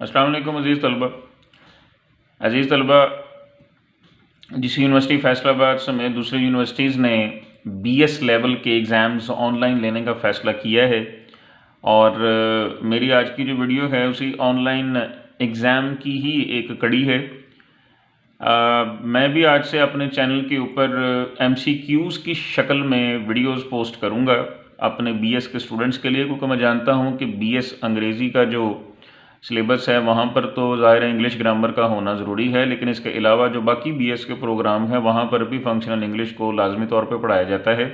अस्सलाम वालेकुम अज़ीज़ तलबा। जिस यूनिवर्सिटी फैसलाबाद समेत दूसरी यूनिवर्सिटीज़ ने बीएस लेवल के एग्ज़ाम्स ऑनलाइन लेने का फ़ैसला किया है और मेरी आज की जो वीडियो है उसी ऑनलाइन एग्ज़ाम की ही एक कड़ी है। मैं भी आज से अपने चैनल के ऊपर एमसीक्यूज़ की शक्ल में वीडियोस पोस्ट करूंगा अपने बीएस के स्टूडेंट्स के लिए, क्योंकि मैं जानता हूं कि बीएस अंग्रेज़ी का जो सिलेबस है वहाँ पर तो ज़ाहिर है इंग्लिश ग्रामर का होना ज़रूरी है, लेकिन इसके अलावा जो बाकी बीएस के प्रोग्राम है वहाँ पर भी फंक्शनल इंग्लिश को लाजमी तौर पर पढ़ाया जाता है।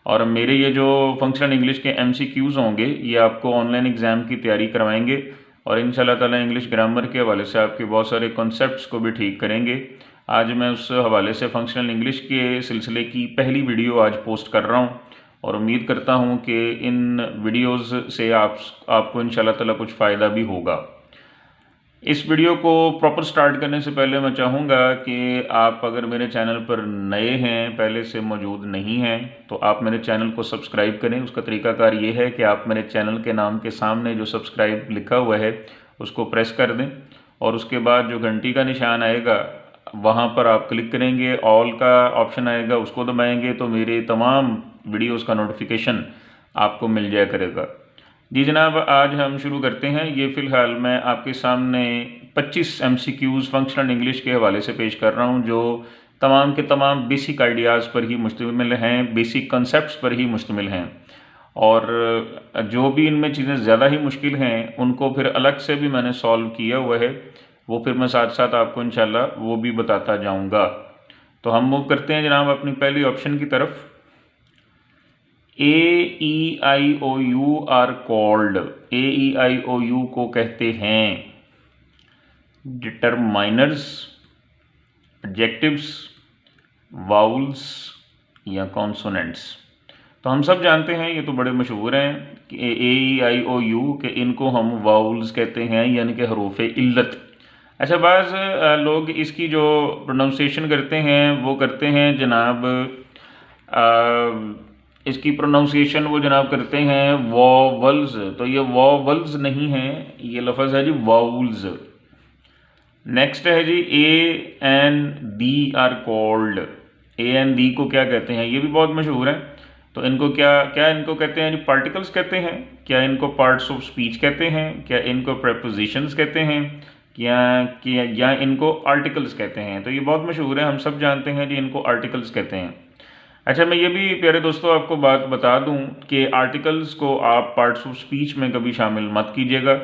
और मेरे ये जो फंक्शनल इंग्लिश के एमसीक्यूज़ होंगे ये आपको ऑनलाइन एग्ज़ाम की तैयारी करवाएंगे और इंशाल्लाह ताला इंग्लिश ग्रामर के हवाले से आपके बहुत सारे कॉन्सेप्ट्स को भी ठीक करेंगे। आज मैं उस हवाले से फंक्शनल इंग्लिश के सिलसिले की पहली वीडियो आज पोस्ट कर रहा हूँ और उम्मीद करता हूँ कि इन वीडियोज़ से आपको इंशाल्लाह ताला कुछ फ़ायदा भी होगा। इस वीडियो को प्रॉपर स्टार्ट करने से पहले मैं चाहूँगा कि आप अगर मेरे चैनल पर नए हैं, पहले से मौजूद नहीं हैं, तो आप मेरे चैनल को सब्सक्राइब करें। उसका तरीकाकार ये है कि आप मेरे चैनल के नाम के सामने जो सब्सक्राइब लिखा हुआ है उसको प्रेस कर दें और उसके बाद जो घंटी का निशान आएगा वहाँ पर आप क्लिक करेंगे, ऑल का ऑप्शन आएगा उसको दबाएंगे तो मेरे तमाम वीडियोज़ का नोटिफिकेशन आपको मिल जाया करेगा। जी जनाब, आज हम शुरू करते हैं। ये फ़िलहाल मैं आपके सामने 25 एमसीक्यूज़ फंक्शनल इंग्लिश के हवाले से पेश कर रहा हूँ जो तमाम के तमाम बेसिक आइडियाज़ पर ही मुश्तमिल हैं, बेसिक कंसेप्ट्स पर ही मुश्तमिल हैं और जो भी इनमें चीज़ें ज़्यादा ही मुश्किल हैं उनको फिर अलग से भी मैंने सॉल्व किया हुआ है, वो फिर मैं साथ साथ आपको इंशाल्लाह वो भी बताता जाऊँगा। तो हम मूव करते हैं जनाब अपनी पहली ऑप्शन की तरफ। AEIOU आर कॉल्ड, AEIOU को कहते हैं डिटरमाइनर्स, एडजेक्टिव्स, वाउल्स या कॉन्सोनेंट्स। तो हम सब जानते हैं, ये तो बड़े मशहूर हैं कि AEIOU के इनको हम वाउल्स कहते हैं यानी कि हरूफ इल्लत। अच्छा, बाज़ लोग इसकी जो प्रोनाउंसिएशन करते हैं वो करते हैं जनाब इसकी प्रोनाउंसिएशन वो जनाब करते हैं वॉवल्स, तो ये वॉवल्स नहीं है, ये लफ्ज़ है जी वाउल्स। नेक्स्ट है जी AND आर कॉल्ड, AND को क्या कहते हैं, ये भी बहुत मशहूर है। तो इनको क्या इनको कहते हैं जी, पार्टिकल्स कहते हैं, क्या इनको पार्ट्स ऑफ स्पीच कहते हैं, क्या इनको प्रेपोजिशंस कहते हैं, क्या या इनको आर्टिकल्स कहते हैं। तो ये बहुत मशहूर है, हम सब जानते हैं जी इनको आर्टिकल्स कहते हैं। अच्छा, मैं ये भी प्यारे दोस्तों आपको बात बता दूं कि आर्टिकल्स को आप पार्ट्स ऑफ स्पीच में कभी शामिल मत कीजिएगा।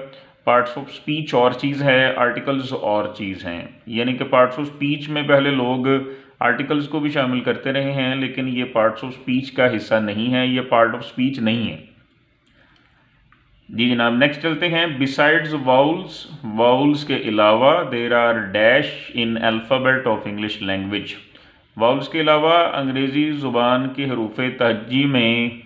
पार्ट्स ऑफ स्पीच और चीज़ है, आर्टिकल्स और चीज़ हैं। यानी कि पार्ट्स ऑफ स्पीच में पहले लोग आर्टिकल्स को भी शामिल करते रहे हैं, लेकिन ये पार्ट्स ऑफ स्पीच का हिस्सा नहीं है, ये पार्ट ऑफ स्पीच नहीं है। जी जनाब, नेक्स्ट चलते हैं। बिसाइड्स वाउल्स, वाउल्स के अलावा there are dash in alphabet of English language. Vowels के अलावा अंग्रेज़ी ज़ुबान के हरूफ तहज्जी में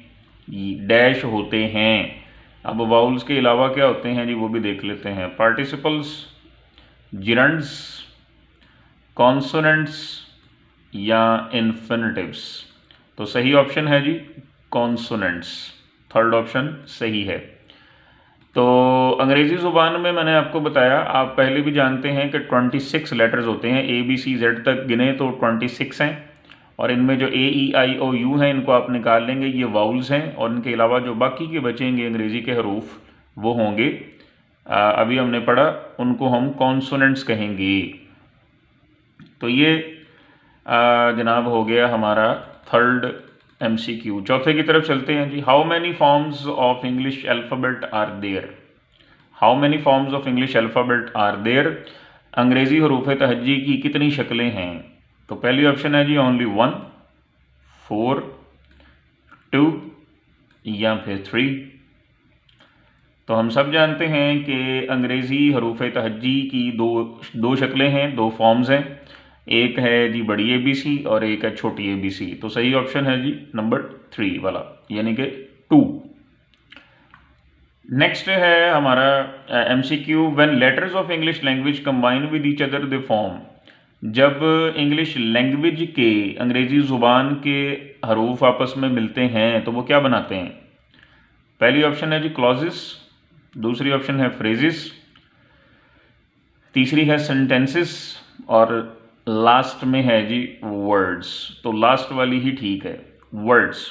डैश होते हैं। अब वाउल्स के अलावा क्या होते हैं जी, वो भी देख लेते हैं। पार्टिसिपल्स, जिरंड्स, कॉन्सोनेंट्स या इन्फिनिटिव्स। तो सही ऑप्शन है जी कॉन्सोनेंट्स, थर्ड ऑप्शन सही है। तो अंग्रेज़ी ज़ुबान में मैंने आपको बताया, आप पहले भी जानते हैं कि 26 लेटर्स होते हैं, ABCZ तक गिने तो 26 हैं और इनमें जो AEIOU हैं इनको आप निकाल लेंगे, ये वाउल्स हैं और इनके अलावा जो बाकी के बचेंगे अंग्रेज़ी के हरूफ वो होंगे, अभी हमने पढ़ा, उनको हम कॉन्सोनेंट्स कहेंगे। तो ये जनाब हो गया हमारा थर्ड MCQ। चौथे की तरफ चलते हैं जी। How many forms of English alphabet are there, how many forms of English alphabet are there, अंग्रेज़ी हरूफ तहज्जी की कितनी शक्लें हैं। तो पहली ऑप्शन है जी ओनली 1, 4, 2 या फिर 3। तो हम सब जानते हैं कि अंग्रेज़ी हरूफ तहज्जी की दो शक्लें हैं, दो फॉर्म्स हैं, एक है जी बड़ी ABC और एक है छोटी ABC। तो सही ऑप्शन है जी नंबर 3 वाला, यानी कि 2। नेक्स्ट है हमारा MCQ। When letters of English language combine with each other they form, जब इंग्लिश लैंग्वेज के अंग्रेज़ी ज़ुबान के हरूफ आपस में मिलते हैं तो वो क्या बनाते हैं। पहली ऑप्शन है जी क्लॉजेस, दूसरी ऑप्शन है फ्रेजेस, तीसरी है सेंटेंसेस और लास्ट में है जी वर्ड्स। तो लास्ट वाली ही ठीक है, वर्ड्स।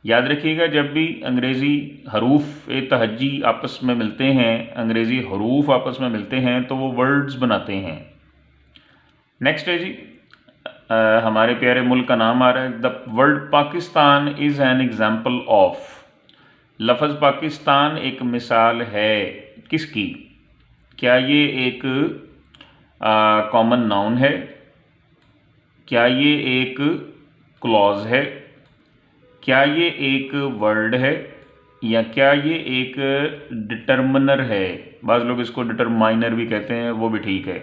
याद रखिएगा जब भी अंग्रेज़ी हरूफ तहज्जी आपस में मिलते हैं, अंग्रेज़ी हरूफ आपस में मिलते हैं तो वो वर्ड्स बनाते हैं। नेक्स्ट है जी हमारे प्यारे मुल्क का नाम आ रहा है। The word Pakistan is an example of. लफ्ज़ पाकिस्तान एक मिसाल है किसकी? क्या ये एक कॉमन नाउन है? क्या ये एक क्लॉज है? क्या ये एक वर्ड है? या क्या ये एक डिटर्मिनर है? बाज़ लोग इसको डिटरमाइनर भी कहते हैं, वो भी ठीक है।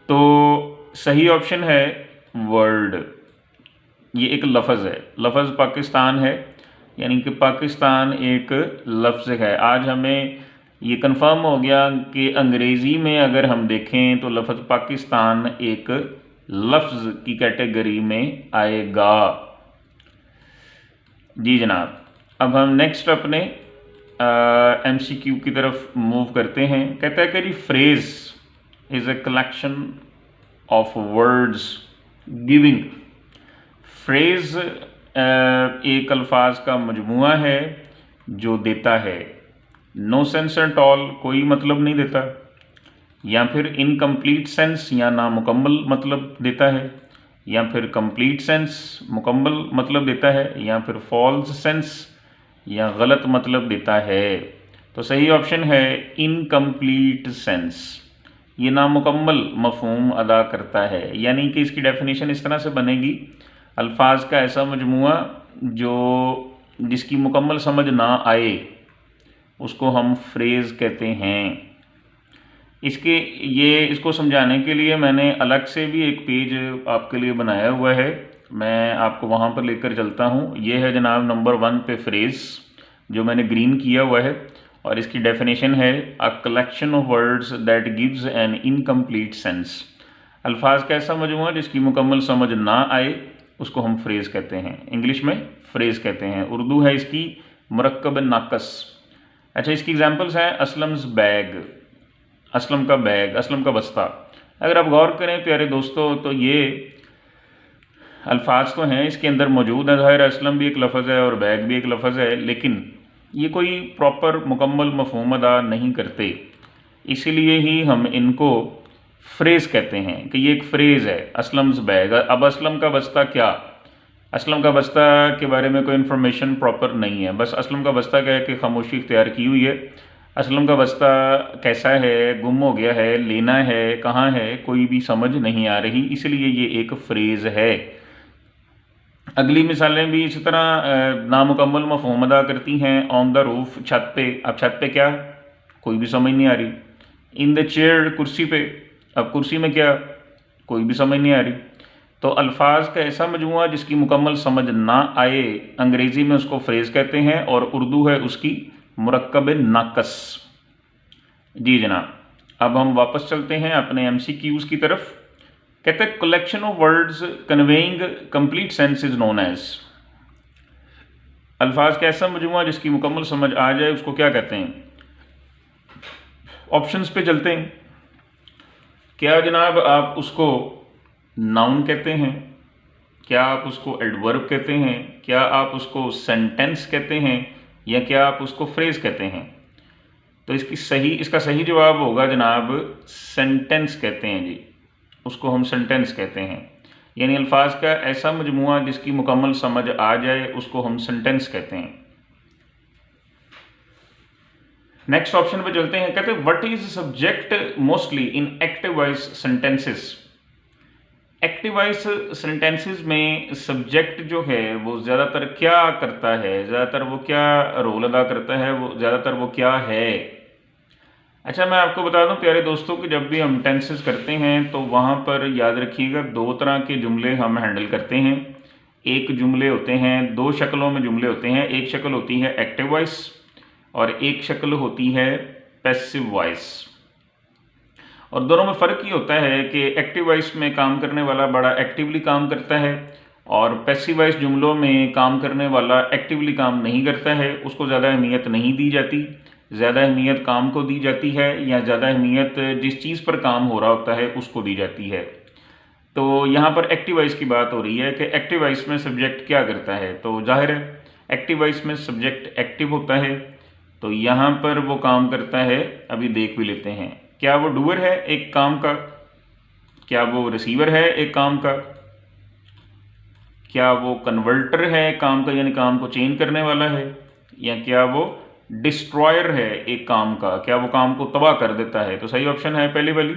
तो सही ऑप्शन है वर्ड। ये एक लफ्ज़ है, लफ्ज़ पाकिस्तान है, यानी कि पाकिस्तान एक लफ्ज़ है। आज हमें ये कंफर्म हो गया कि अंग्रेज़ी में अगर हम देखें तो लफ्ज़ पाकिस्तान एक लफ्ज़ की कैटेगरी में आएगा। जी जनाब, अब हम नेक्स्ट अपने MCQ की तरफ मूव करते हैं। कहता है कि जी phrase is a collection of words giving. Phrase एक अल्फाज का मजमुआ है जो देता है नो सेंस एट ऑल, कोई मतलब नहीं देता, या फिर इनकम्प्लीट सेंस या नामुकम्मल मतलब देता है, या फिर कंप्लीट सेंस मुकम्मल मतलब देता है, या फिर फॉल्स सेंस या गलत मतलब देता है। तो सही ऑप्शन है इनकम्प्लीट सेंस। ये नामुकम्मल मफहूम अदा करता है, यानी कि इसकी डेफिनेशन इस तरह से बनेगी, अल्फाज का ऐसा मजमुआ जो जिसकी मुकम्मल समझ ना आए उसको हम फ्रेज़ कहते हैं। इसको समझाने के लिए मैंने अलग से भी एक पेज आपके लिए बनाया हुआ है, मैं आपको वहाँ पर लेकर चलता हूँ। ये है जनाब नंबर 1 पे फ्रेज़ जो मैंने ग्रीन किया हुआ है, और इसकी डेफिनेशन है अ collection of words that gives an incomplete sense. अल्फाज का ऐसा मजमुआ जिसकी मुकम्मल समझ ना आए उसको हम फ्रेज़ कहते हैं, इंग्लिश में फ्रेज़ कहते हैं। उर्दू है इसकी मुरक्कब नाकस। अच्छा, इसकी एग्जांपल्स हैं असलम्स बैग, असलम का बैग, असलम का बस्ता। अगर आप गौर करें प्यारे दोस्तों तो ये अल्फाज तो हैं इसके अंदर मौजूद है, ज़ाहिर असलम भी एक लफ्ज़ है और बैग भी एक लफ्ज़ है, लेकिन ये कोई प्रॉपर मुकम्मल मफहूम अदा नहीं करते, इसीलिए ही हम इनको फ्रेज़ कहते हैं कि ये एक फ्रेज़ है असलम्स बैग। अब असलम का बस्ता क्या? असलम का बस्ता के बारे में कोई इन्फॉर्मेशन प्रॉपर नहीं है, बस असलम का बस्ता क्या है कि खामोशी इख्तियार की हुई है। असलम का बस्ता कैसा है, गुम हो गया है, लेना है, कहाँ है, कोई भी समझ नहीं आ रही, इसलिए ये एक फ्रेज़ है। अगली मिसालें भी इसी तरह नामुकम्मल मफहूम अदा करती हैं। ऑन द रूफ, छत पे। अब छत पे क्या, कोई भी समझ नहीं आ रही। इन द चेयर, कुर्सी पे। अब कुर्सी में क्या, कोई भी समझ नहीं आ रही। तो अल्फाज का ऐसा मजमुआ जिसकी मुकम्मल समझ ना आए, अंग्रेज़ी में उसको फ्रेज़ कहते हैं, और उर्दू है उसकी मुरक्कब नाकस। जी जनाब, अब हम वापस चलते हैं अपने MCQs की तरफ। कहते हैं collection of words conveying complete sense is known as. अल्फाज का ऐसा मजमुआ जिसकी मुकम्मल समझ आ जाए उसको क्या कहते हैं? ऑप्शंस पे चलते हैं। क्या जनाब आप उसको नाउन कहते हैं? क्या आप उसको एडवर्ब कहते हैं? क्या आप उसको सेंटेंस कहते हैं? या क्या आप उसको फ्रेज कहते हैं? तो इसका सही जवाब होगा जनाब सेंटेंस कहते हैं जी, उसको हम सेंटेंस कहते हैं। यानी अल्फाज का ऐसा मजमुआ जिसकी मुकम्मल समझ आ जाए उसको हम सेंटेंस कहते हैं। नेक्स्ट ऑप्शन पे चलते हैं। कहते हैं what is subject mostly in active voice sentences. Active voice sentences में सब्जेक्ट जो है वो ज़्यादातर क्या करता है, ज़्यादातर वो क्या रोल अदा करता है, वो ज़्यादातर वो क्या है? अच्छा, मैं आपको बता दूं प्यारे दोस्तों कि जब भी हम टेंसेस करते हैं तो वहाँ पर याद रखिएगा 2 तरह के जुमले हम हैंडल करते हैं। एक जुमले होते हैं, 2 शक्लों में जुमले होते हैं। एक शक्ल होती है एक्टिव वॉइस और एक शक्ल होती है पैसिव वॉइस। और दोनों में फ़र्क ये होता है कि एक्टिव वॉइस में काम करने वाला बड़ा एक्टिवली काम करता है, और पैसिव वॉइस जुमलों में काम करने वाला एक्टिवली काम नहीं करता है, उसको ज़्यादा अहमियत नहीं दी जाती। ज़्यादा अहमियत काम को दी जाती है या ज़्यादा अहमियत जिस चीज़ पर काम हो रहा होता है उसको दी जाती है। तो यहाँ पर एक्टिव वॉइस की बात हो रही है कि एक्टिव वॉइस में सब्जेक्ट क्या करता है। तो जाहिर है एक्टिव वॉइस में सब्जेक्ट एक्टिव होता है, तो यहाँ पर वो काम करता है। अभी देख भी लेते हैं, क्या वो डूअर है एक काम का, क्या वो रिसीवर है एक काम का, क्या वो कन्वर्टर है काम का यानी काम को चेंज करने वाला है, या क्या वो डिस्ट्रॉयर है एक काम का, क्या वो काम को तबाह कर देता है। तो सही ऑप्शन है पहली वाली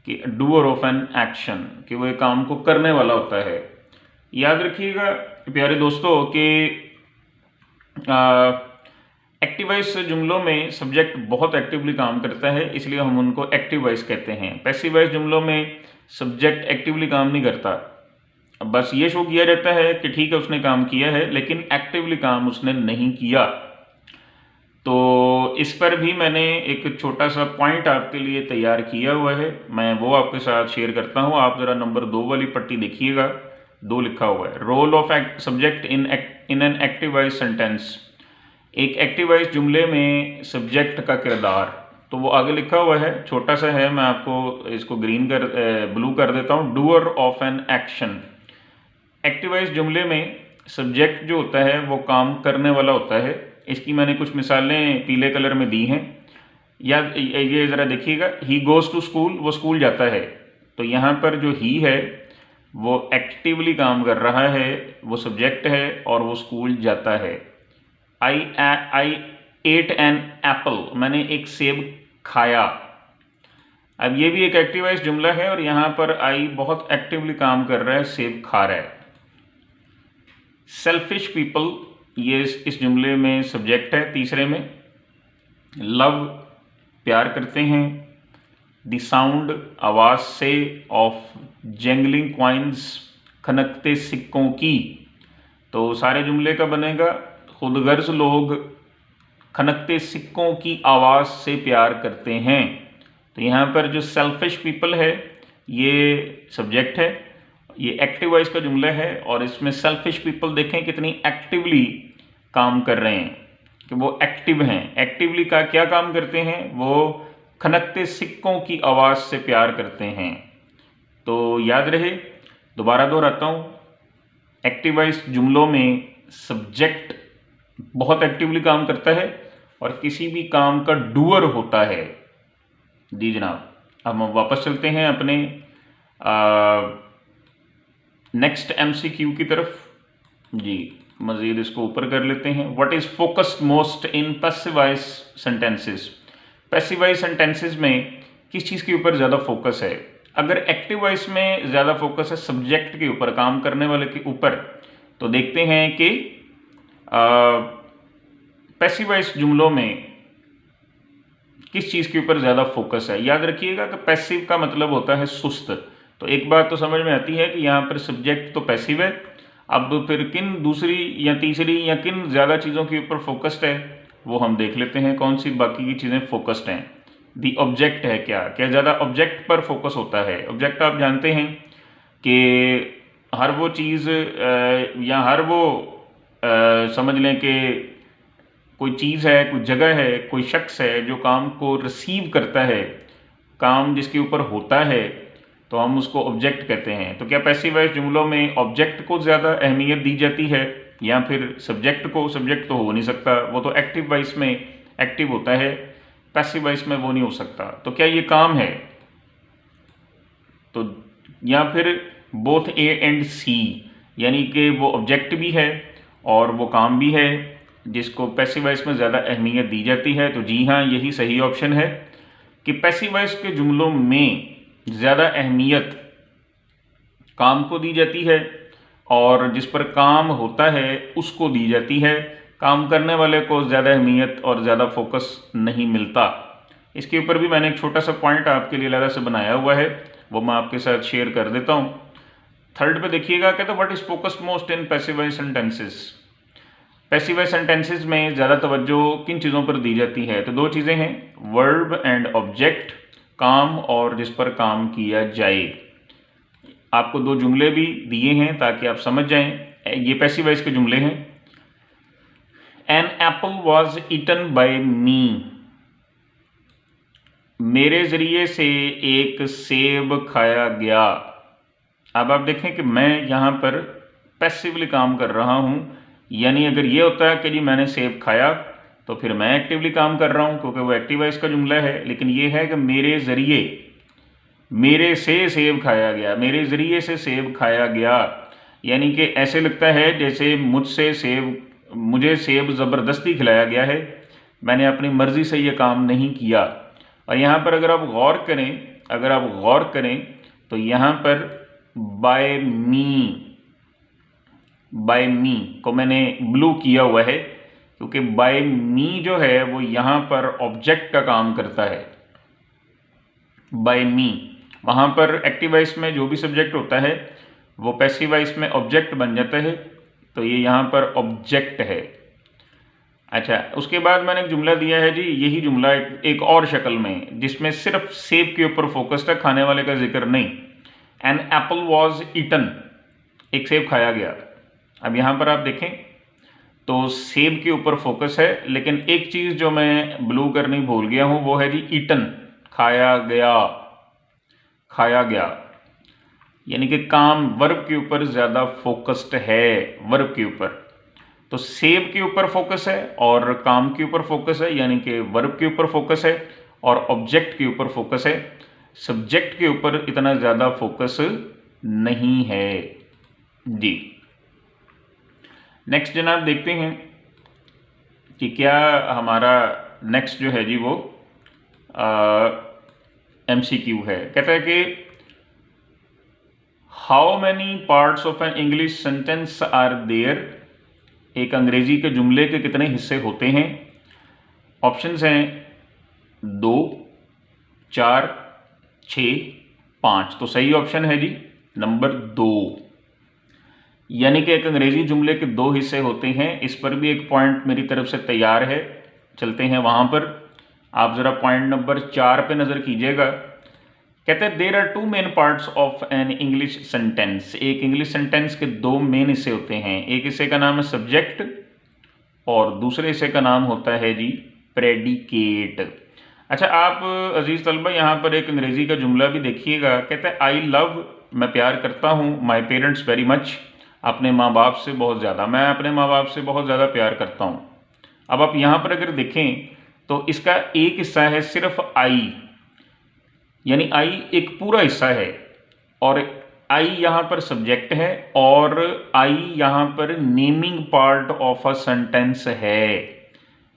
कि डूअर ऑफ एन एक्शन, कि वो एक काम को करने वाला होता है। याद रखिएगा प्यारे दोस्तों कि एक्टिव वॉइस जुमलों में सब्जेक्ट बहुत एक्टिवली काम करता है, इसलिए हम उनको एक्टिव वॉइस कहते हैं। पैसिव वॉइस जुमलों में सब्जेक्ट एक्टिवली काम नहीं करता, अब बस ये शो किया जाता है कि ठीक है उसने काम किया है, लेकिन एक्टिवली काम उसने नहीं किया। तो इस पर भी मैंने एक छोटा सा पॉइंट आपके लिए तैयार किया हुआ है, मैं वो आपके साथ शेयर करता हूँ। आप ज़रा नंबर 2 वाली पट्टी देखिएगा, 2 लिखा हुआ है, role of subject in an active voice sentence. एक एक्टिव वॉइस जुमले में सब्जेक्ट का किरदार, तो वो आगे लिखा हुआ है, छोटा सा है, मैं आपको इसको ब्लू कर देता हूँ। Doer of an action, active voice जुमले में सब्जेक्ट जो होता है वो काम करने वाला होता है। इसकी मैंने कुछ मिसालें पीले कलर में दी हैं, या ये ज़रा देखिएगा, ही गोज़ टू स्कूल, वो स्कूल जाता है। तो यहाँ पर जो ही है वो एक्टिवली काम कर रहा है, वो सब्जेक्ट है और वो स्कूल जाता है। आई एट एन एप्पल, मैंने एक सेब खाया। अब ये भी एक एक्टिव वॉइस जुमला है और यहाँ पर आई बहुत एक्टिवली काम कर रहा है, सेब खा रहा है। सेल्फिश पीपल, ये इस जुमले में सब्जेक्ट है। तीसरे में लव, प्यार करते हैं। द साउंड, आवाज़ से, ऑफ जैंगलिंग क्वाइंस, खनकते सिक्कों की। तो सारे जुमले का बनेगा, खुदगर्ज लोग खनकते सिक्कों की आवाज़ से प्यार करते हैं। तो यहाँ पर जो सेल्फिश पीपल है ये सब्जेक्ट है, ये एक्टिव वॉइस का जुमला है और इसमें सेल्फिश पीपल देखें कितनी एक्टिवली काम कर रहे हैं, कि वो एक्टिव हैं। एक्टिवली का क्या काम करते हैं, वो खनकते सिक्कों की आवाज़ से प्यार करते हैं। तो याद रहे, दोबारा दोहराता हूँ, एक्टिव वॉइस जुमलों में सब्जेक्ट बहुत एक्टिवली काम करता है और किसी भी काम का डूअर होता है। जी जनाब, अब हम वापस चलते हैं अपने नेक्स्ट एमसीक्यू की तरफ। जी मज़ीद इसको ऊपर कर लेते हैं। What is focused most in passive voice sentences, passive voice sentences में किस चीज़ के ऊपर ज़्यादा फोकस है। अगर एक्टिव वॉइस में ज़्यादा फोकस है सब्जेक्ट के ऊपर, काम करने वाले के ऊपर, तो देखते हैं कि पैसिव वॉइस जुमलों में किस चीज़ के ऊपर ज़्यादा फोकस है। याद रखिएगा कि पैसिव का मतलब होता है सुस्त। तो एक बात तो समझ में आती है कि यहाँ पर सब्जेक्ट तो पैसिव है, अब फिर किन दूसरी या तीसरी या किन ज़्यादा चीज़ों के ऊपर फोकस्ड है वो हम देख लेते हैं, कौन सी बाकी की चीज़ें फोकस्ड हैं। दी ऑब्जेक्ट है, क्या ज़्यादा ऑब्जेक्ट पर फोकस होता है। ऑब्जेक्ट आप जानते हैं कि हर वो चीज़ या हर वो समझ लें कि कोई चीज़ है, कोई जगह है, कोई शख्स है जो काम को रिसीव करता है, काम जिसके ऊपर होता है, तो हम उसको ऑब्जेक्ट कहते हैं। तो क्या पैसिव वॉइस जुमलों में ऑब्जेक्ट को ज़्यादा अहमियत दी जाती है या फिर सब्जेक्ट को। सब्जेक्ट तो हो नहीं सकता, वो तो एक्टिव वॉइस में एक्टिव होता है, पैसिव वॉइस में वो नहीं हो सकता। तो क्या ये काम है, तो या फिर बोथ ए एंड सी, यानी कि वो ऑब्जेक्ट भी है और वो काम भी है जिसको पैसिव वॉइस में ज़्यादा अहमियत दी जाती है। तो जी हाँ, यही सही ऑप्शन है कि पैसिव वॉइस के जुमलों में ज़्यादा अहमियत काम को दी जाती है और जिस पर काम होता है उसको दी जाती है। काम करने वाले को ज़्यादा अहमियत और ज़्यादा फोकस नहीं मिलता। इसके ऊपर भी मैंने एक छोटा सा पॉइंट आपके लिए अलग से बनाया हुआ है, वो मैं आपके साथ शेयर कर देता हूँ। थर्ड पे देखिएगा, कहते हैं what is focused most in passive voice sentences. Passive voice sentences में ज़्यादा तवज्जो किन चीज़ों पर दी जाती है। तो दो चीज़ें हैं, वर्ब एंड ऑब्जेक्ट, काम और जिस पर काम किया जाए। आपको दो जुमले भी दिए हैं ताकि आप समझ जाएं, ये पैसिव वॉइस के जुमले हैं। An apple was eaten by me, मेरे ज़रिए से एक सेब खाया गया। अब आप देखें कि मैं यहाँ पर पैसिवली काम कर रहा हूँ, यानी अगर ये होता है कि जी मैंने सेब खाया तो फिर मैं एक्टिवली काम कर रहा हूँ क्योंकि वो एक्टिव वॉइस का जुमला है। लेकिन ये है कि मेरे ज़रिए, मेरे से सेब खाया गया, मेरे ज़रिए से सेब खाया गया, यानी कि ऐसे लगता है जैसे मुझे सेब ज़बरदस्ती खिलाया गया है, मैंने अपनी मर्ज़ी से ये काम नहीं किया। और यहाँ पर अगर आप गौर करें तो यहाँ पर बाय मी को मैंने ब्लू किया हुआ है क्योंकि बाय मी जो है वो यहाँ पर ऑब्जेक्ट का काम करता है। बाय मी, वहाँ पर एक्टिव वॉइस में जो भी सब्जेक्ट होता है वो पैसिव वॉइस में ऑब्जेक्ट बन जाता है, तो ये यहाँ पर ऑब्जेक्ट है। अच्छा, उसके बाद मैंने एक जुमला दिया है जी, यही जुमला एक और शक्ल में, जिसमें सिर्फ सेब के ऊपर फोकस्ड है, खाने वाले का जिक्र नहीं। एन एप्पल वॉज ईटन, एक सेब खाया गया। अब यहाँ पर आप देखें तो सेब के ऊपर फोकस है, लेकिन एक चीज़ जो मैं ब्लू करनी भूल गया हूँ वो है जी ईटन, खाया गया, यानी कि काम वर्ब के ऊपर ज़्यादा फोकस्ड है, वर्ब के ऊपर। तो सेब के ऊपर फोकस है और काम के ऊपर फोकस है, यानी कि वर्ब के ऊपर फोकस है और ऑब्जेक्ट के ऊपर फोकस है। सब्जेक्ट के ऊपर इतना ज़्यादा फोकस नहीं है जी। नेक्स्ट जनाब देखते हैं कि क्या हमारा नेक्स्ट जो है जी वो MCQ है। कहता है कि how many parts of an English sentence are there, एक अंग्रेजी के जुमले के कितने हिस्से होते हैं। ऑप्शंस हैं 2, 4, 6, 5। तो सही ऑप्शन है जी नंबर 2, यानी कि एक अंग्रेजी जुमले के 2 हिस्से होते हैं। इस पर भी एक पॉइंट मेरी तरफ से तैयार है, चलते हैं वहाँ पर। आप ज़रा पॉइंट नंबर 4 पे नज़र कीजिएगा। कहते हैं there are 2 main parts of an English sentence, एक इंग्लिश सेंटेंस के 2 मेन हिस्से होते हैं। एक हिस्से का नाम है सब्जेक्ट और दूसरे हिस्से का नाम होता है जी प्रेडिकेट। अच्छा, आप अजीज़ तलबा यहाँ पर एक अंग्रेज़ी का जुमला भी देखिएगा। कहता है आई लव, मैं प्यार करता हूँ, माई पेरेंट्स वेरी मच, अपने माँ बाप से बहुत ज़्यादा, मैं अपने माँ बाप से बहुत ज़्यादा प्यार करता हूँ। अब आप यहाँ पर अगर देखें तो इसका एक हिस्सा है सिर्फ आई, यानी आई एक पूरा हिस्सा है और आई यहाँ पर सब्जेक्ट है और आई यहाँ पर naming part of a sentence है।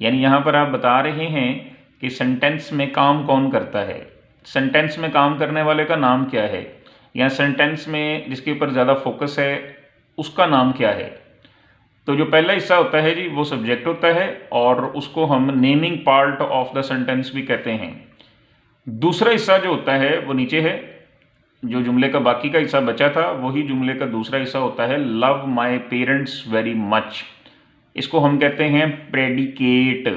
यानी यहाँ पर आप बता रहे हैं कि सेंटेंस में काम कौन करता है, सेंटेंस में काम करने वाले का नाम क्या है, या सेंटेंस में जिसके ऊपर ज़्यादा फोकस है उसका नाम क्या है। तो जो पहला हिस्सा होता है जी वो सब्जेक्ट होता है और उसको हम naming part of the sentence भी कहते हैं। दूसरा हिस्सा जो होता है वो नीचे है, जो जुमले का बाकी का हिस्सा बचा था वही जुमले का दूसरा हिस्सा होता है love my parents very much, इसको हम कहते हैं प्रेडिकेट।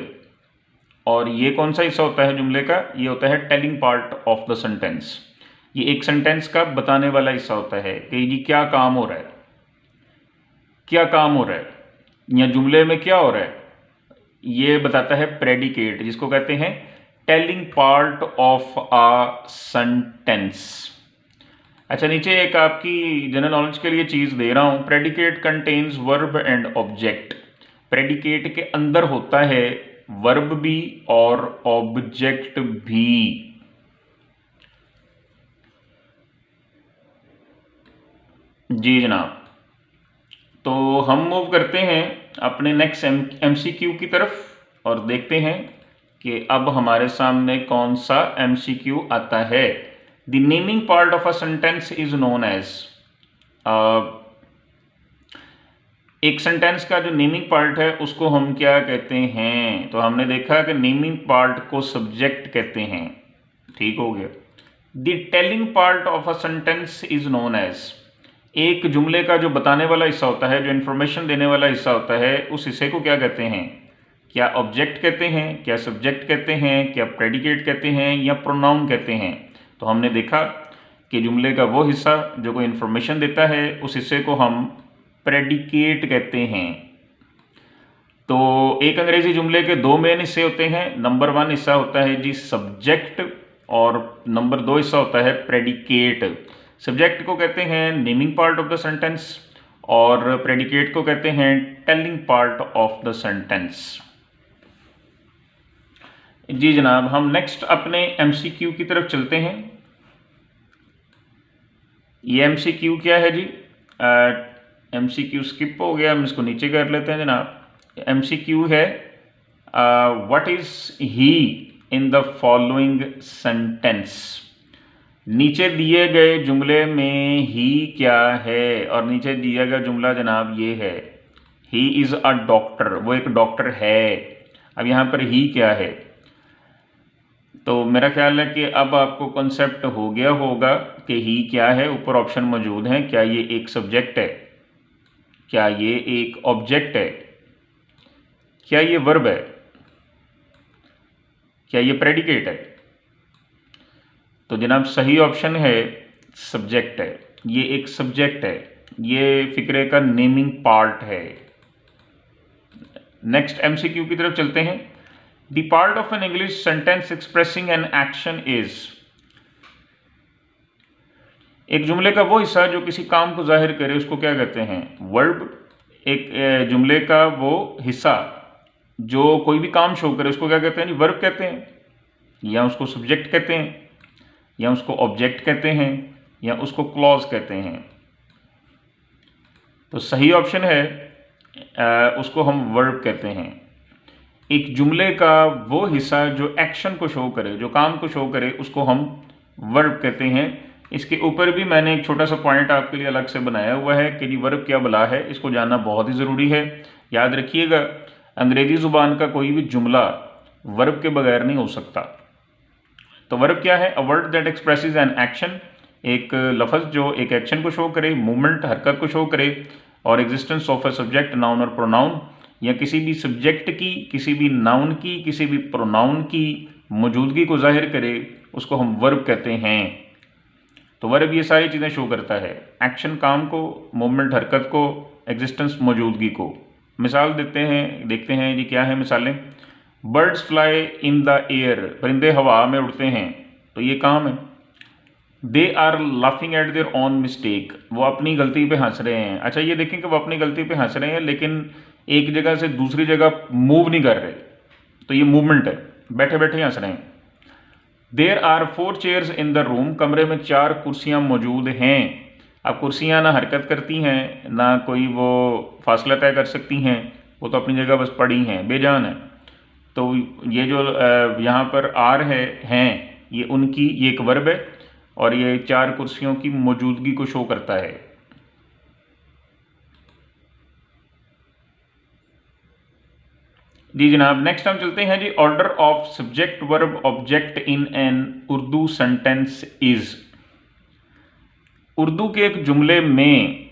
और ये कौन सा हिस्सा होता है जुमले का, ये होता है telling part of the sentence. ये एक सेंटेंस का बताने वाला हिस्सा होता है कि जी क्या काम हो रहा है, क्या काम हो रहा है या जुमले में क्या हो रहा है, ये बताता है प्रेडिकेट, जिसको कहते हैं telling part of a sentence. अच्छा, नीचे एक आपकी जनरल नॉलेज के लिए चीज़ दे रहा हूँ, predicate contains verb and object. Predicate के अंदर होता है वर्ब भी और ऑब्जेक्ट भी। जी जनाब, तो हम मूव करते हैं अपने नेक्स्ट MCQ की तरफ और देखते हैं कि अब हमारे सामने कौन सा MCQ आता है। The naming part of a sentence is known as, एक सेंटेंस का जो नेमिंग पार्ट है उसको हम क्या कहते हैं। तो हमने देखा कि नेमिंग पार्ट को सब्जेक्ट कहते हैं, ठीक हो गया। The telling part of a sentence is known as, एक जुमले का जो बताने वाला हिस्सा होता है, जो इन्फॉर्मेशन देने वाला हिस्सा होता है, उस हिस्से को क्या कहते हैं, क्या ऑब्जेक्ट कहते हैं, क्या सब्जेक्ट कहते हैं, क्या प्रेडिकेट कहते हैं या प्रोनाउन कहते हैं। तो हमने देखा कि जुमले का वो हिस्सा जो कोई इन्फॉर्मेशन देता है उस हिस्से को हम प्रेडिकेट कहते हैं। तो एक अंग्रेजी जुमले के 2 मेन हिस्से होते हैं। नंबर 1 हिस्सा होता है जी सब्जेक्ट और नंबर 2 हिस्सा होता है प्रेडिकेट। सब्जेक्ट को कहते हैं naming part of the sentence और प्रेडिकेट को कहते हैं telling part of the sentence. जी जनाब, हम नेक्स्ट अपने एमसीक्यू की तरफ चलते हैं। ये एमसीक्यू क्या है जी? एमसीक्यू स्किप हो गया, हम इसको नीचे कर लेते हैं जनाब। एमसीक्यू है what is he in the following sentence. नीचे दिए गए जुमले में ही क्या है, और नीचे दिया गया जुमला जनाब ये है, ही इज़ अ डॉक्टर, वो एक डॉक्टर है। अब यहाँ पर ही क्या है, तो मेरा ख्याल है कि अब आपको कॉन्सेप्ट हो गया होगा कि ही क्या है। ऊपर ऑप्शन मौजूद हैं, क्या ये एक सब्जेक्ट है, क्या ये एक ऑब्जेक्ट है, क्या ये वर्ब है, क्या ये प्रेडिकेट है। तो जनाब सही ऑप्शन है सब्जेक्ट है, ये एक सब्जेक्ट है, ये फिक्रे का नेमिंग पार्ट है। नेक्स्ट एमसीक्यू की तरफ चलते हैं। The part of an English sentence expressing an action is. एक जुमले का वो हिस्सा जो किसी काम को जाहिर करे उसको क्या कहते हैं? वर्ब। एक जुमले का वो हिस्सा जो कोई भी काम शो करे उसको क्या कहते हैं? वर्ब कहते हैं, या उसको सब्जेक्ट कहते हैं, या उसको ऑब्जेक्ट कहते हैं, या उसको क्लॉज कहते हैं। तो सही ऑप्शन है उसको हम वर्ब कहते हैं। एक जुमले का वो हिस्सा जो एक्शन को शो करे, जो काम को शो करे, उसको हम वर्ब कहते हैं। इसके ऊपर भी मैंने एक छोटा सा पॉइंट आपके लिए अलग से बनाया हुआ है कि जी वर्ब क्या बला है, इसको जानना बहुत ही ज़रूरी है। याद रखिएगा, अंग्रेज़ी ज़ुबान का कोई भी जुमला वर्ब के बगैर नहीं हो सकता। तो वर्ब क्या है? A word that expresses an action, एक लफ्ज़ जो एक एक्शन को शो करे, मूवमेंट, हरकत को शो करे, और existence of a subject, noun और प्रोनाउन, या किसी भी सब्जेक्ट की, किसी भी नाउन की, किसी भी प्रोनाउन की मौजूदगी को जाहिर करे, उसको हम वर्ब कहते हैं। तो वर्ब ये सारी चीज़ें शो करता है, एक्शन काम को, मूवमेंट हरकत को, एग्जिस्टेंस मौजूदगी को। मिसाल देखते हैं जी क्या है मिसालें। Birds fly in the air, परिंदे हवा में उड़ते हैं, तो ये काम है। They are laughing at their own mistake, वो अपनी गलती पे हंस रहे हैं। अच्छा ये देखें कि वो अपनी गलती पे हंस रहे हैं लेकिन एक जगह से दूसरी जगह मूव नहीं कर रहे, तो ये मूवमेंट है, बैठे बैठे हंस रहे हैं। There are 4 chairs in the room, कमरे में 4 कुर्सियाँ मौजूद हैं। अब कुर्सियाँ ना हरकत करती हैं, ना कोई वो फासला तय कर सकती हैं, वो तो अपनी जगह बस पड़ी हैं, बेजान है। तो ये जो यहाँ पर आर हैं, ये उनकी, ये एक वर्ब है, और ये 4 कुर्सियों की मौजूदगी को शो करता है। जी जनाब, नेक्स्ट हम चलते हैं जी, order of subject verb object in an Urdu sentence is. Urdu के एक जुमले में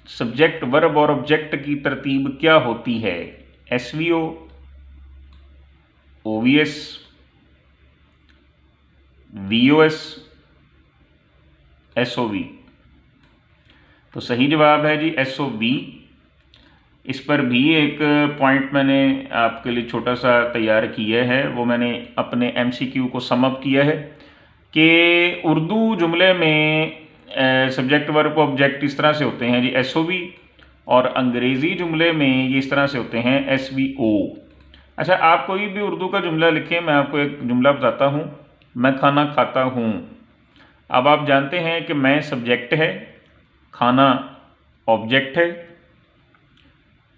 सब्जेक्ट वर्ब और ऑब्जेक्ट की तरतीब क्या होती है? SVO, OVS, VOS, SOV. तो सही जवाब है जी एसओवी। इस पर भी एक पॉइंट मैंने आपके लिए छोटा सा तैयार किया है, वो मैंने अपने एमसीक्यू को सम अप किया है कि उर्दू जुमले में सब्जेक्ट वर्ब ऑब्जेक्ट इस तरह से होते हैं जी एसओवी, और अंग्रेज़ी जुमले में ये इस तरह से होते हैं एसवीओ। अच्छा, आप कोई भी उर्दू का जुमला लिखें, मैं आपको एक जुमला बताता हूँ। मैं खाना खाता हूँ। अब आप जानते हैं कि मैं सब्जेक्ट है, खाना ऑब्जेक्ट है,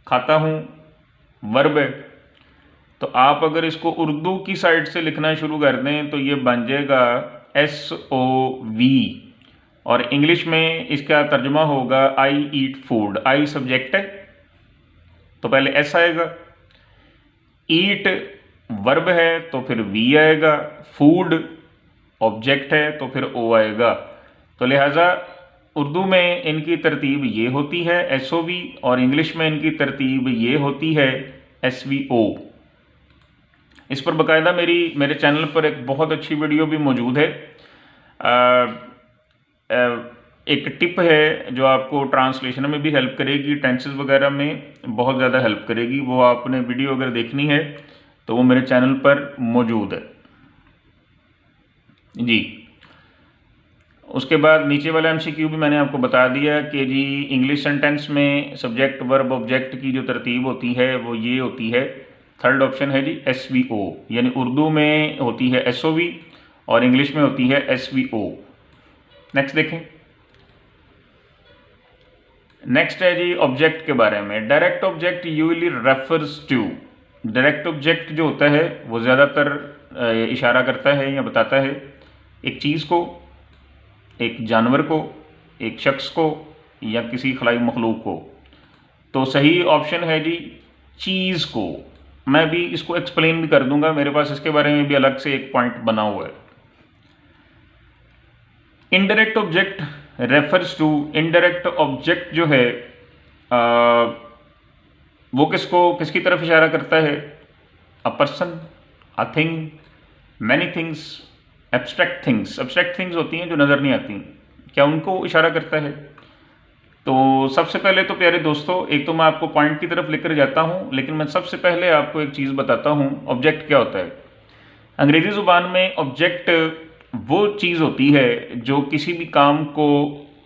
खाता हूँ वर्ब है। तो आप अगर इसको उर्दू की साइड से लिखना शुरू कर दें तो ये बन जाएगा SOV, और इंग्लिश में इसका तर्जुमा होगा आई ईट फूड। आई सब्जेक्ट है तो पहले S आएगा, ईट वर्ब है तो फिर V आएगा, फूड ऑब्जेक्ट है तो फिर O आएगा। तो लिहाजा उर्दू में इनकी तरतीब ये होती है SOV, और इंग्लिश में इनकी तरतीब ये होती है SVO। इस पर बाकायदा मेरे चैनल पर एक बहुत अच्छी वीडियो भी मौजूद है। एक टिप है जो आपको ट्रांसलेशन में भी हेल्प करेगी, टेंसेस वगैरह में बहुत ज़्यादा हेल्प करेगी। वो आपने वीडियो अगर देखनी है तो वो मेरे चैनल पर मौजूद है। जी। उसके बाद नीचे वाला एमसीक्यू भी मैंने आपको बता दिया कि जी इंग्लिश सेंटेंस में सब्जेक्ट वर्ब ऑब्जेक्ट की जो तरतीब होती है वो ये होती है। थर्ड ऑप्शन है जी SVO, यानी उर्दू में होती है SOV और इंग्लिश में होती है SVO। नेक्स्ट देखें। नेक्स्ट है जी ऑब्जेक्ट के बारे में। Direct object usually refers to, direct object जो होता है वो ज़्यादातर इशारा करता है या बताता है एक चीज़ को, एक जानवर को, एक शख्स को या किसी खलाई मखलूक को। तो सही ऑप्शन है जी चीज़ को। मैं भी इसको एक्सप्लेन भी कर दूंगा, मेरे पास इसके बारे में भी अलग से एक पॉइंट बना हुआ है। Indirect object refers to, indirect object जो है वो किसकी तरफ इशारा करता है? A person, a thing, many things, abstract things. Abstract things होती हैं जो नज़र नहीं आती, क्या उनको इशारा करता है? तो सबसे पहले तो प्यारे दोस्तों, एक तो मैं आपको पॉइंट की तरफ लेकर जाता हूं, लेकिन मैं सबसे पहले आपको एक चीज़ बताता हूं, ऑब्जेक्ट क्या होता है। अंग्रेज़ी ज़ुबान में ऑब्जेक्ट वो चीज़ होती है जो किसी भी काम को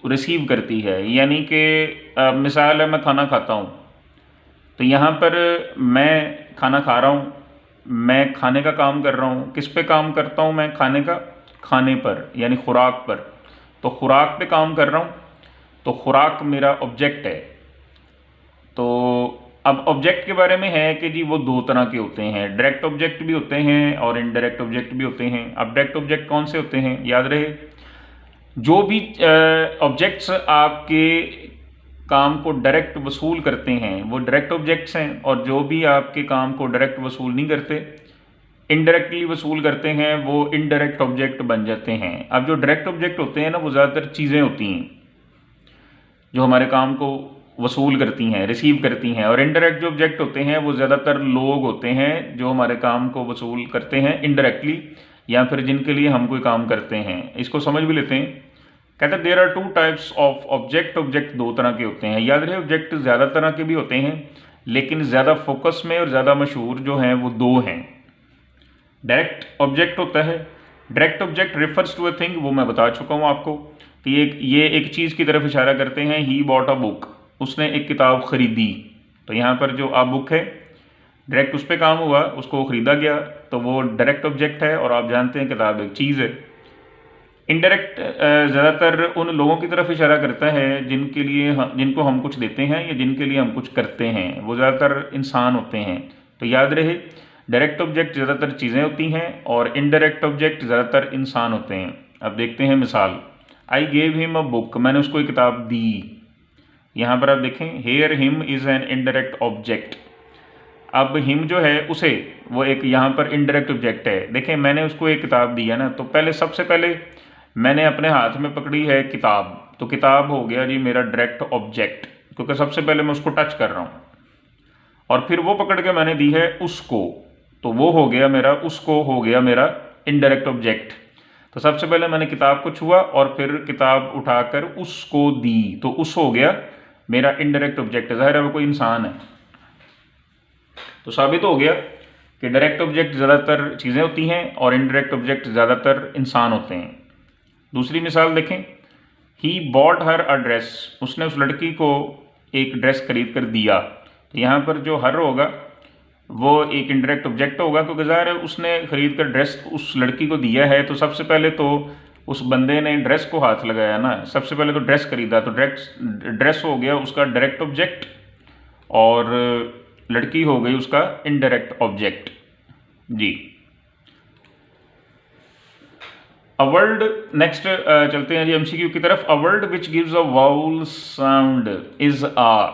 रिसीव करती है। यानी कि मिसाल है, मैं खाना खाता हूँ, तो यहाँ पर मैं खाना खा रहा हूँ, मैं खाने का काम कर रहा हूँ। किस पे काम करता हूँ मैं? खाने का, खाने पर यानी खुराक पर। तो खुराक पे काम कर रहा हूँ, तो खुराक मेरा ऑब्जेक्ट है। तो अब ऑब्जेक्ट के बारे में है कि जी वो दो तरह के होते हैं, डायरेक्ट ऑब्जेक्ट भी होते हैं और इनडायरेक्ट ऑब्जेक्ट भी होते हैं। अब डायरेक्ट ऑब्जेक्ट कौन से होते हैं? याद रहे, जो भी ऑब्जेक्ट्स आपके काम को डायरेक्ट वसूल करते हैं वो डायरेक्ट ऑब्जेक्ट्स हैं, और जो भी आपके काम को डायरेक्ट वसूल नहीं करते, इनडायरेक्टली वसूल करते हैं, वो इनडायरेक्ट ऑब्जेक्ट बन जाते हैं। अब जो डायरेक्ट ऑब्जेक्ट होते हैं ना, वो ज़्यादातर चीज़ें होती हैं जो हमारे काम को वसूल करती हैं, रिसीव करती हैं। और इनडायरेक्ट जो ऑब्जेक्ट होते हैं वो ज़्यादातर लोग होते हैं जो हमारे काम को वसूल करते हैं इनडायरेक्टली, या फिर जिनके लिए हम कोई काम करते हैं। इसको समझ भी लेते हैं। कहते हैं there are two types of object. Object दो तरह के होते हैं, याद रहे। ऑब्जेक्ट ज़्यादा तरह के भी होते हैं, लेकिन ज़्यादा फोकस में और ज़्यादा मशहूर जो हैं वो दो हैं। डायरेक्ट ऑब्जेक्ट होता है, direct object refers to a thing, वो मैं बता चुका हूँ आपको कि ये एक चीज़ की तरफ इशारा करते हैं। ही बॉट अ बुक, उसने एक किताब खरीदी। तो यहाँ पर जो आ बुक है, डायरेक्ट उस पर काम हुआ, उसको खरीदा गया, तो वो डायरेक्ट ऑब्जेक्ट है। और आप जानते हैं किताब एक चीज़ है। इनडायरेक्ट ज़्यादातर उन लोगों की तरफ इशारा करता है जिनको हम कुछ देते हैं या जिनके लिए हम कुछ करते हैं, वो ज़्यादातर इंसान होते हैं। तो याद रहे, डायरेक्ट ऑब्जेक्ट ज़्यादातर चीज़ें होती हैं और इनडायरेक्ट ऑब्जेक्ट ज़्यादातर इंसान होते हैं। अब देखते हैं मिसाल। I gave him a book, मैंने उसको एक किताब दी। यहाँ पर आप देखें, hair him is an indirect object. अब हिम जो है उसे, वो एक यहाँ पर इनडायरेक्ट ऑब्जेक्ट है। देखें, मैंने उसको एक किताब दी है ना, तो सबसे पहले मैंने अपने हाथ में पकड़ी है किताब, तो किताब हो गया जी मेरा डायरेक्ट ऑब्जेक्ट, क्योंकि सबसे पहले मैं उसको टच कर रहा हूँ। और फिर वो पकड़ के मैंने दी है उसको, तो वो हो गया मेरा, उसको हो गया मेरा इनडायरेक्ट ऑब्जेक्ट। तो सबसे पहले मैंने किताब को छुआ और फिर किताब उठाकर उसको दी, तो उस हो गया मेरा इनडायरेक्ट ऑब्जेक्ट। ज़ाहिर है वो कोई इंसान है। तो साबित हो गया कि डायरेक्ट ऑब्जेक्ट ज़्यादातर चीज़ें होती हैं और इनडायरेक्ट ऑब्जेक्ट ज़्यादातर इंसान होते हैं। दूसरी मिसाल देखें। He bought her a dress, उसने उस लड़की को एक ड्रेस खरीद कर दिया। तो यहाँ पर जो हर होगा वो एक इनडायरेक्ट ऑब्जेक्ट होगा, क्योंकि ज़ाहिर है उसने खरीद कर ड्रेस उस लड़की को दिया है। तो सबसे पहले तो उस बंदे ने ड्रेस को हाथ लगाया ना, सबसे पहले तो ड्रेस खरीदा, तो ड्रेस हो गया उसका डायरेक्ट ऑब्जेक्ट और लड़की हो गई उसका इनडायरेक्ट ऑब्जेक्ट। जी, अ वर्ड। नेक्स्ट चलते हैं जी एमसीक्यू की तरफ। A word which gives a vowel sound is आ,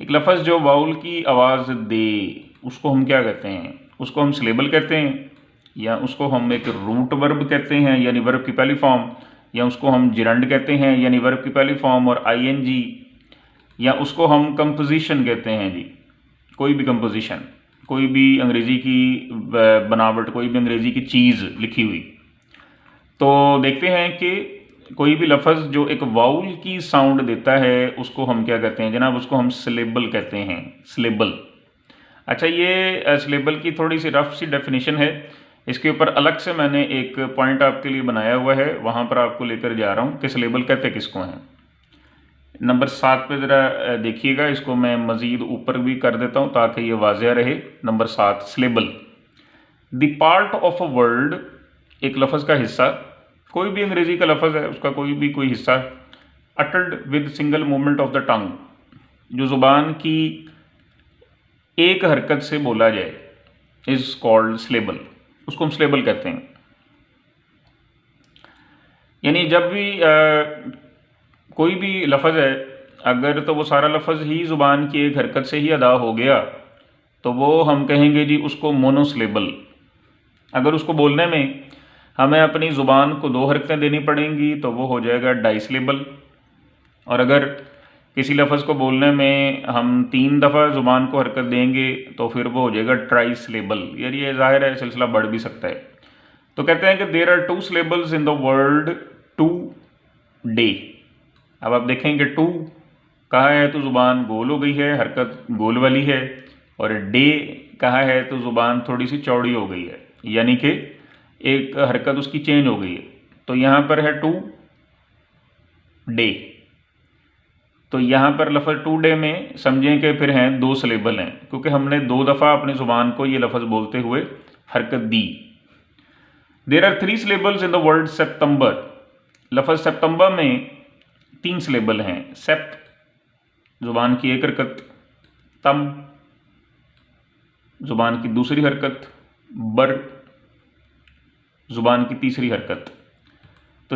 एक लफ्ज़ जो वाउल की आवाज़ दे उसको हम क्या कहते हैं? उसको हम सिलेबल कहते हैं, या उसको हम एक रूट वर्ब कहते हैं यानी वर्ब की पहली फॉर्म, या उसको हम जिरंड कहते हैं यानी वर्ब की पहली फॉर्म और आईएनजी, या उसको हम कंपोजिशन कहते हैं जी। कोई भी कंपोजिशन, कोई भी अंग्रेज़ी की बनावट, कोई भी अंग्रेज़ी की चीज़ लिखी हुई। तो देखते हैं कि कोई भी लफ्ज़ जो एक वाउल की साउंड देता है उसको हम क्या कहते हैं जनाब? उसको हम सिलेबल कहते हैं, सिलेबल। अच्छा, ये सिलेबल की थोड़ी सी रफ सी डेफिनेशन है इसके ऊपर अलग से मैंने एक पॉइंट आपके लिए बनाया हुआ है, वहाँ पर आपको लेकर जा रहा हूँ कि सिलेबल कहते किसको हैं। नंबर 7 पे ज़रा देखिएगा, इसको मैं मज़ीद ऊपर भी कर देता हूँ ताकि ये वाज़िह रहे। Number 7 syllable, the part of a word, एक लफ्ज़ का हिस्सा, कोई भी अंग्रेज़ी का लफ्ज़ है उसका कोई हिस्सा, uttered with single movement of the tongue, जो ज़ुबान की एक हरकत से बोला जाए, इज़ कॉल्ड सिलेबल, उसको हम सिलेबल कहते हैं। यानी जब भी कोई भी लफ्ज़ है, अगर तो वो सारा लफ्ज़ ही ज़ुबान की एक हरकत से ही अदा हो गया तो वो हम कहेंगे जी उसको मोनोसिलेबल। अगर उसको बोलने में हमें अपनी ज़ुबान को 2 हरकतें देनी पड़ेंगी तो वो हो जाएगा डाइसिलेबल। और अगर किसी लफ्ज़ को बोलने में हम 3 दफ़ा ज़ुबान को हरकत देंगे तो फिर वो हो जाएगा ट्राइसिलेबल। यार ये ज़ाहिर है सिलसिला बढ़ भी सकता है। तो कहते हैं कि there are 2 syllables in the word today. अब आप देखेंगे टू कहा है तो ज़ुबान गोल हो गई है, हरकत गोल वाली है, और डे कहा है तो ज़ुबान थोड़ी सी चौड़ी हो गई है, यानी कि एक हरकत उसकी चेंज हो गई है। तो यहाँ पर है टू डे, तो यहाँ पर लफ्ज़ टू डे में समझें कि फिर हैं 2 सिलेबल हैं, क्योंकि हमने 2 दफ़ा अपनी ज़ुबान को ये लफ्ज़ बोलते हुए हरकत दी। There are 3 syllables in the word September. लफ्ज़ सितंबर में 3 सिलेबल हैं। सेप्ट ज़ुबान की एक हरकत, तम ज़ुबान की दूसरी हरकत, बर ज़ुबान की तीसरी हरकत।